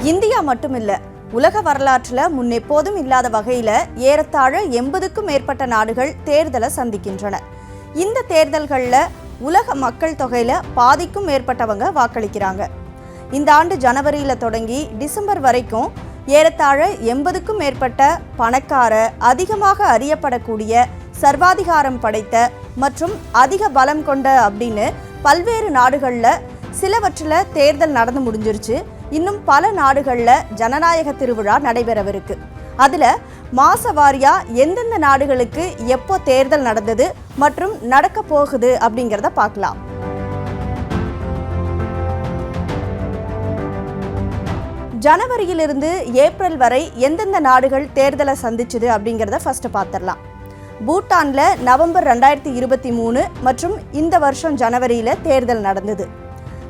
India மட்டுமில்ல, உலக வரலாற்றில் முன்னெப்போதும் இல்லாத வகையில் ஏறத்தாழ 80க்கும் மேற்பட்ட நாடுகள் தேர்தலை சந்திக்கின்றன. இந்த தேர்தல்களில் உலக மக்கள் தொகையில் பாதிக்கும் மேற்பட்டவங்க வாக்களிக்கிறாங்க. இந்த ஆண்டு ஜனவரியில் தொடங்கி டிசம்பர் வரைக்கும் ஏறத்தாழ 80க்கும் மேற்பட்ட பணக்கார, அதிகமாக அறியப்படக்கூடிய, சர்வாதிகாரம் படைத்த மற்றும் அதிக பலம் கொண்ட அப்படின்னு பல்வேறு நாடுகளில் சிலவற்றில் தேர்தல் நடந்து முடிஞ்சிருச்சு. இன்னும் பல நாடுகளில் ஜனநாயக திருவிழா நடைபெறவிருக்கு. அதில் மாச வாரியா எந்தெந்த நாடுகளுக்கு எப்போ தேர்தல் நடந்தது மற்றும் நடக்க போகுது அப்படிங்கிறத பார்க்கலாம். ஜனவரியிலிருந்து ஏப்ரல் வரை எந்தெந்த நாடுகள் தேர்தலை சந்திச்சுது அப்படிங்கிறத ஃபர்ஸ்ட் பார்த்துடலாம். பூட்டானில் நவம்பர் 2023 மற்றும் இந்த வருஷம் ஜனவரியில் தேர்தல் நடந்தது.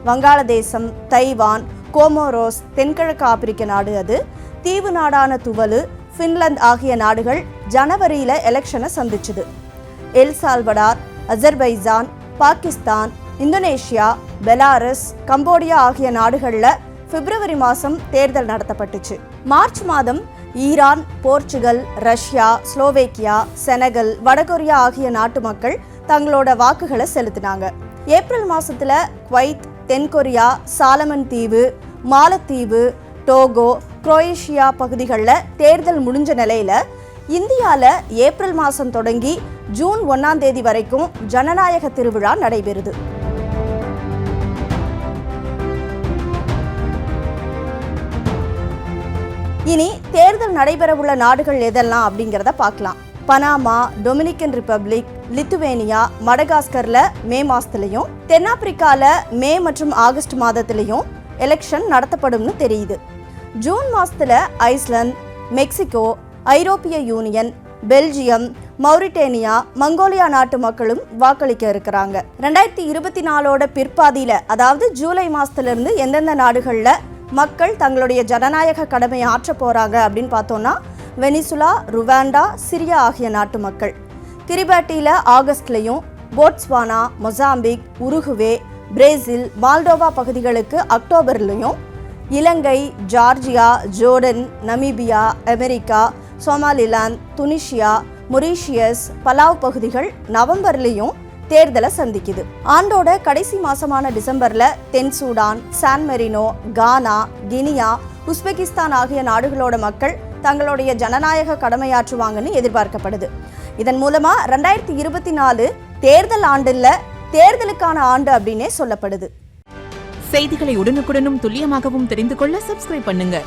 வங்காளதேசம், தைவான், கோமோரோஸ், தென்கிழக்கு ஆப்பிரிக்க நாடு, அது தீவு நாடான துவலு, ஃபின்லாந்து ஆகிய நாடுகள் ஜனவரியில் எலெக்ஷனை சந்திச்சுது. El Salvador, Azerbaijan, Pakistan, Indonesia, Belarus, Cambodia ஆகிய நாடுகளில் பிப்ரவரி மாதம் தேர்தல் நடத்தப்பட்டுச்சு. மார்ச் மாதம் Iran, Portugal, Russia, Slovakia, Senegal, வடகொரியா ஆகிய நாட்டு மக்கள் தங்களோட வாக்குகளை செலுத்தினாங்க. ஏப்ரல் மாதத்தில் குவைத், தென்கொரியா, சாலமன் தீவு, மாலத்தீவு, டோகோ, குரோயேஷியா பகுதிகளில் தேர்தல் முடிஞ்ச நிலையில் இந்தியாவில் ஏப்ரல் மாதம் தொடங்கி ஜூன் 1ஆம் தேதி வரைக்கும் ஜனநாயக திருவிழா நடைபெறுது. இனி தேர்தல் நடைபெறவுள்ள நாடுகள் எதெல்லாம் அப்படிங்கிறத பார்க்கலாம். பனாமா, டொமினிக்கன் ரிப்பப்ளிக், லித்துவேனியா, மடகாஸ்கரில் மே மாதத்துலையும், தென்னாப்பிரிக்காவில் மே மற்றும் ஆகஸ்ட் மாதத்துலையும் எலெக்ஷன் நடத்தப்படும்னு தெரியுது. ஜூன் மாதத்தில் ஐஸ்லாந்து, மெக்சிகோ, ஐரோப்பிய யூனியன், பெல்ஜியம், மௌரிட்டேனியா, மங்கோலியா நாட்டு மக்களும் வாக்களிக்க இருக்கிறாங்க. 2024ஓட பிற்பாதியில், அதாவது ஜூலை மாதத்துலேருந்து எந்தெந்த நாடுகளில் மக்கள் தங்களுடைய ஜனநாயக கடமையை ஆற்ற போகிறாங்க அப்படின்னு பார்த்தோன்னா, வெனிசுலா, ருவாண்டா, சிரியா ஆகிய நாட்டு மக்கள். கிரிபாட்டியில் ஆகஸ்ட்லையும், Botswana, Mozambique, Uruguay, Brazil, Moldova பகுதிகளுக்கு அக்டோபர்லையும், Ilangai, Georgia, Jordan, Namibia, America, Somaliland, Tunisia, Mauritius, Palau பகுதிகள் நவம்பர்லையும் தேர்தலை சந்திக்குது. ஆண்டோட கடைசி மாசமான டிசம்பர்ல தென் Sudan, San Marino, Ghana, Guinea, Uzbekistan ஆகிய நாடுகளோட மக்கள் தங்களுடைய ஜனநாயக கடமையாற்றுவாங்கன்னு எதிர்பார்க்கப்படுது. இதன் மூலமா 2024 தேர்தல் ஆண்டுல தேர்தலுக்கான ஆண்டு அப்படின்னே சொல்லப்படுது. செய்திகளை உடனுக்குடனும் துல்லியமாகவும் தெரிந்து கொள்ள சப்ஸ்கிரைப் பண்ணுங்க.